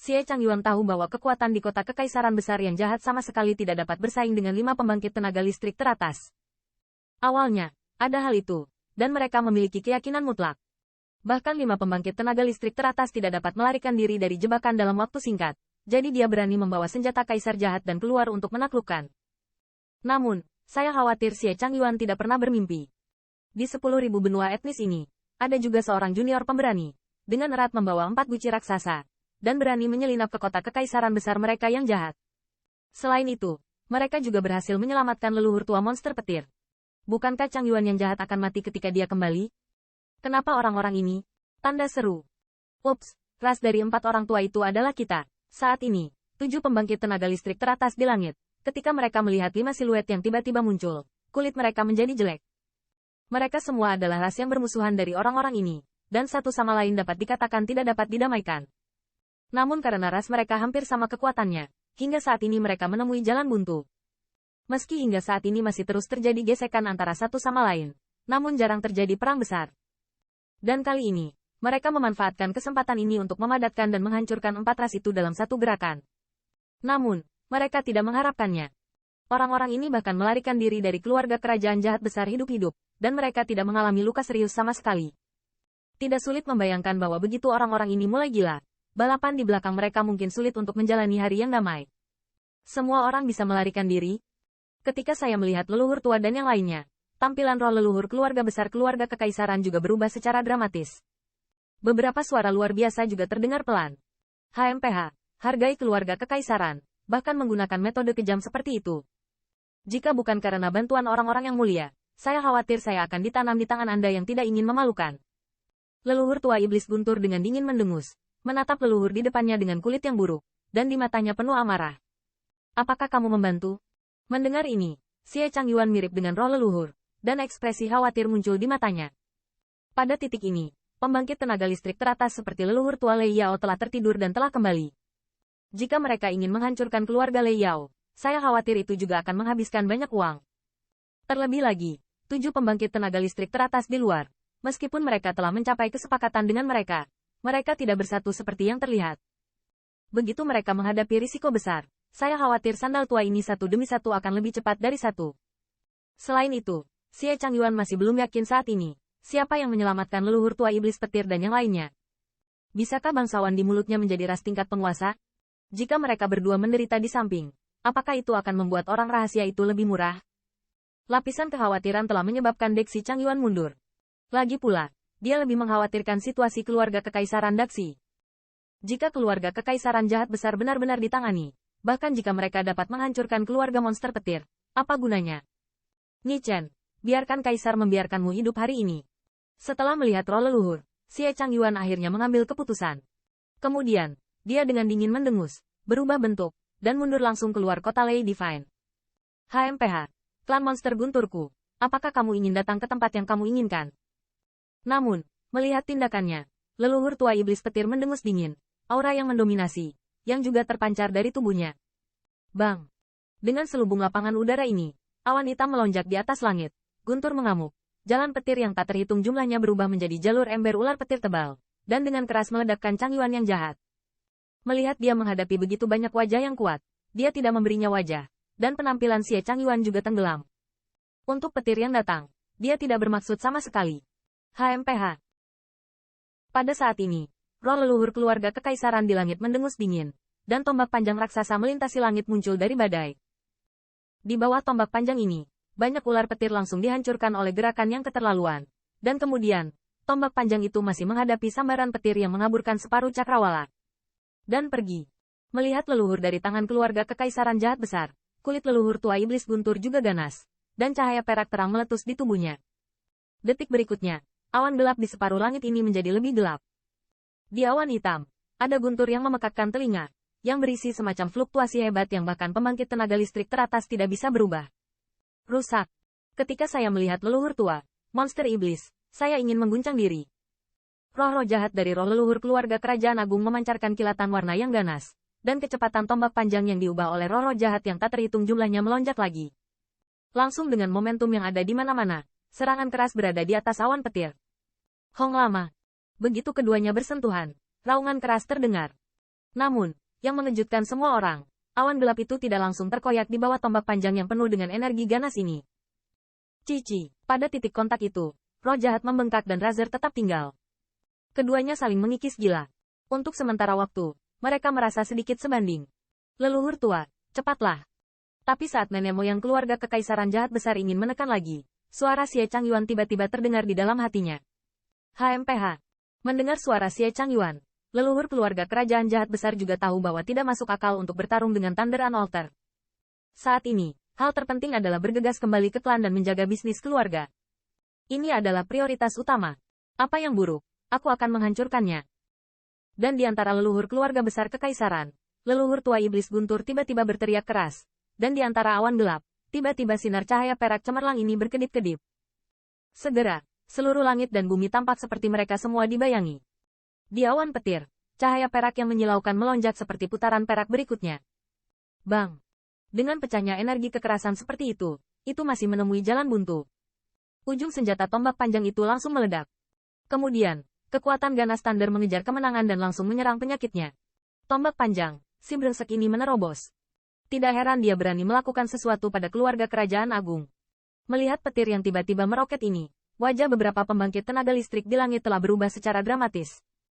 Xie Changyuan tahu bahwa kekuatan di kota kekaisaran besar yang jahat sama sekali tidak dapat bersaing dengan 5 pembangkit tenaga listrik teratas. Awalnya, ada hal itu, dan mereka memiliki keyakinan mutlak. Bahkan 5 pembangkit tenaga listrik teratas tidak dapat melarikan diri dari jebakan dalam waktu singkat, jadi dia berani membawa senjata kaisar jahat dan keluar untuk menaklukkan. Namun, saya khawatir Xie Changyuan tidak pernah bermimpi. Di 10.000 benua etnis ini, ada juga seorang junior pemberani, dengan erat membawa 4 guci raksasa, dan berani menyelinap ke kota kekaisaran besar mereka yang jahat. Selain itu, mereka juga berhasil menyelamatkan leluhur tua monster petir. Bukankah Changyuan yang jahat akan mati ketika dia kembali? Kenapa orang-orang ini? Tanda seru. Ups, ras dari 4 orang tua itu adalah kita. Saat ini, 7 pembangkit tenaga listrik teratas di langit. Ketika mereka melihat 5 siluet yang tiba-tiba muncul, kulit mereka menjadi jelek. Mereka semua adalah ras yang bermusuhan dari orang-orang ini, dan satu sama lain dapat dikatakan tidak dapat didamaikan. Namun karena ras mereka hampir sama kekuatannya, hingga saat ini mereka menemui jalan buntu. Meski hingga saat ini masih terus terjadi gesekan antara satu sama lain, namun jarang terjadi perang besar. Dan kali ini, mereka memanfaatkan kesempatan ini untuk memadatkan dan menghancurkan 4 ras itu dalam satu gerakan. Namun, mereka tidak mengharapkannya. Orang-orang ini bahkan melarikan diri dari keluarga kerajaan jahat besar hidup-hidup, dan mereka tidak mengalami luka serius sama sekali. Tidak sulit membayangkan bahwa begitu orang-orang ini mulai gila, balapan di belakang mereka mungkin sulit untuk menjalani hari yang damai. Semua orang bisa melarikan diri. Ketika saya melihat leluhur tua dan yang lainnya, tampilan roh leluhur keluarga besar keluarga kekaisaran juga berubah secara dramatis. Beberapa suara luar biasa juga terdengar pelan. HMPH, hargai keluarga kekaisaran, bahkan menggunakan metode kejam seperti itu. Jika bukan karena bantuan orang-orang yang mulia, saya khawatir saya akan ditanam di tangan Anda yang tidak ingin memalukan. Leluhur tua iblis guntur dengan dingin mendengus, menatap leluhur di depannya dengan kulit yang buruk, dan di matanya penuh amarah. Apakah kamu membantu? Mendengar ini, Xie Changyuan mirip dengan roh leluhur, dan ekspresi khawatir muncul di matanya. Pada titik ini, pembangkit tenaga listrik teratas seperti leluhur tua Lei Yao telah tertidur dan telah kembali. Jika mereka ingin menghancurkan keluarga Lei Yao, saya khawatir itu juga akan menghabiskan banyak uang. Terlebih lagi, 7 pembangkit tenaga listrik teratas di luar, meskipun mereka telah mencapai kesepakatan dengan mereka tidak bersatu seperti yang terlihat. Begitu mereka menghadapi risiko besar, saya khawatir sandal tua ini satu demi satu akan lebih cepat dari satu. Selain itu, Xie Changyuan masih belum yakin saat ini, siapa yang menyelamatkan leluhur tua iblis petir dan yang lainnya. Bisakah bangsawan di mulutnya menjadi ras tingkat penguasa? Jika mereka berdua menderita di samping, apakah itu akan membuat orang rahasia itu lebih murah? Lapisan kekhawatiran telah menyebabkan Xie Changyuan mundur. Lagi pula, dia lebih mengkhawatirkan situasi keluarga kekaisaran Daxi. Jika keluarga kekaisaran jahat besar benar-benar ditangani, bahkan jika mereka dapat menghancurkan keluarga monster petir, apa gunanya? Ni Chen, biarkan kaisar membiarkanmu hidup hari ini. Setelah melihat roh leluhur, Xie Changyuan akhirnya mengambil keputusan. Kemudian, dia dengan dingin mendengus, berubah bentuk, dan mundur langsung keluar kota Lei Divine. HMPH, klan monster gunturku, apakah kamu ingin datang ke tempat yang kamu inginkan? Namun, melihat tindakannya, leluhur tua iblis petir mendengus dingin, aura yang mendominasi, yang juga terpancar dari tubuhnya. Bang! Dengan selubung lapangan udara ini, awan hitam melonjak di atas langit, guntur mengamuk, jalan petir yang tak terhitung jumlahnya berubah menjadi jalur ember ular petir tebal, dan dengan keras meledakkan Changyuan yang jahat. Melihat dia menghadapi begitu banyak wajah yang kuat, dia tidak memberinya wajah, dan penampilan Xie Changyuan juga tenggelam. Untuk petir yang datang, dia tidak bermaksud sama sekali. HMPH. Pada saat ini, roh leluhur keluarga kekaisaran di langit mendengus dingin, dan tombak panjang raksasa melintasi langit muncul dari badai. Di bawah tombak panjang ini, banyak ular petir langsung dihancurkan oleh gerakan yang keterlaluan. Dan kemudian, tombak panjang itu masih menghadapi sambaran petir yang mengaburkan separuh cakrawala. Dan pergi. Melihat leluhur dari tangan keluarga kekaisaran jahat besar, kulit leluhur tua iblis guntur juga ganas, dan cahaya perak terang meletus di tubuhnya. Detik berikutnya, awan gelap di separuh langit ini menjadi lebih gelap. Di awan hitam, ada guntur yang memekakkan telinga, yang berisi semacam fluktuasi hebat yang bahkan pembangkit tenaga listrik teratas tidak bisa berubah. Rusak. Ketika saya melihat leluhur tua, monster iblis, saya ingin mengguncang diri. Roh-roh jahat dari roh leluhur keluarga kerajaan agung memancarkan kilatan warna yang ganas, dan kecepatan tombak panjang yang diubah oleh roh-roh jahat yang tak terhitung jumlahnya melonjak lagi. Langsung dengan momentum yang ada di mana-mana, serangan keras berada di atas awan petir. Hong lama. Begitu keduanya bersentuhan, raungan keras terdengar. Namun, yang mengejutkan semua orang, awan gelap itu tidak langsung terkoyak di bawah tombak panjang yang penuh dengan energi ganas ini. Cici, pada titik kontak itu, roh jahat membengkak dan Razer tetap tinggal. Keduanya saling mengikis gila. Untuk sementara waktu, mereka merasa sedikit sebanding. Leluhur tua, cepatlah. Tapi saat nenek moyang keluarga kekaisaran jahat besar ingin menekan lagi, suara Xie Changyuan tiba-tiba terdengar di dalam hatinya. HMPH. Mendengar suara Xie Changyuan, leluhur keluarga kerajaan jahat besar juga tahu bahwa tidak masuk akal untuk bertarung dengan Thunder Unaltered. Saat ini, hal terpenting adalah bergegas kembali ke klan dan menjaga bisnis keluarga. Ini adalah prioritas utama. Apa yang buruk, aku akan menghancurkannya. Dan di antara leluhur keluarga besar kekaisaran, leluhur tua iblis guntur tiba-tiba berteriak keras. Dan di antara awan gelap, tiba-tiba sinar cahaya perak cemerlang ini berkedip-kedip. Segera, seluruh langit dan bumi tampak seperti mereka semua dibayangi. Di awan petir, cahaya perak yang menyilaukan melonjak seperti putaran perak berikutnya. Bang! Dengan pecahnya energi kekerasan seperti itu masih menemui jalan buntu. Ujung senjata tombak panjang itu langsung meledak. Kemudian, kekuatan ganas Thunder mengejar kemenangan dan langsung menyerang penyakitnya. Tombak panjang, si brengsek ini menerobos. Tidak heran dia berani melakukan sesuatu pada keluarga kerajaan agung. Melihat petir yang tiba-tiba meroket ini, wajah beberapa pembangkit tenaga listrik di langit telah berubah secara dramatis.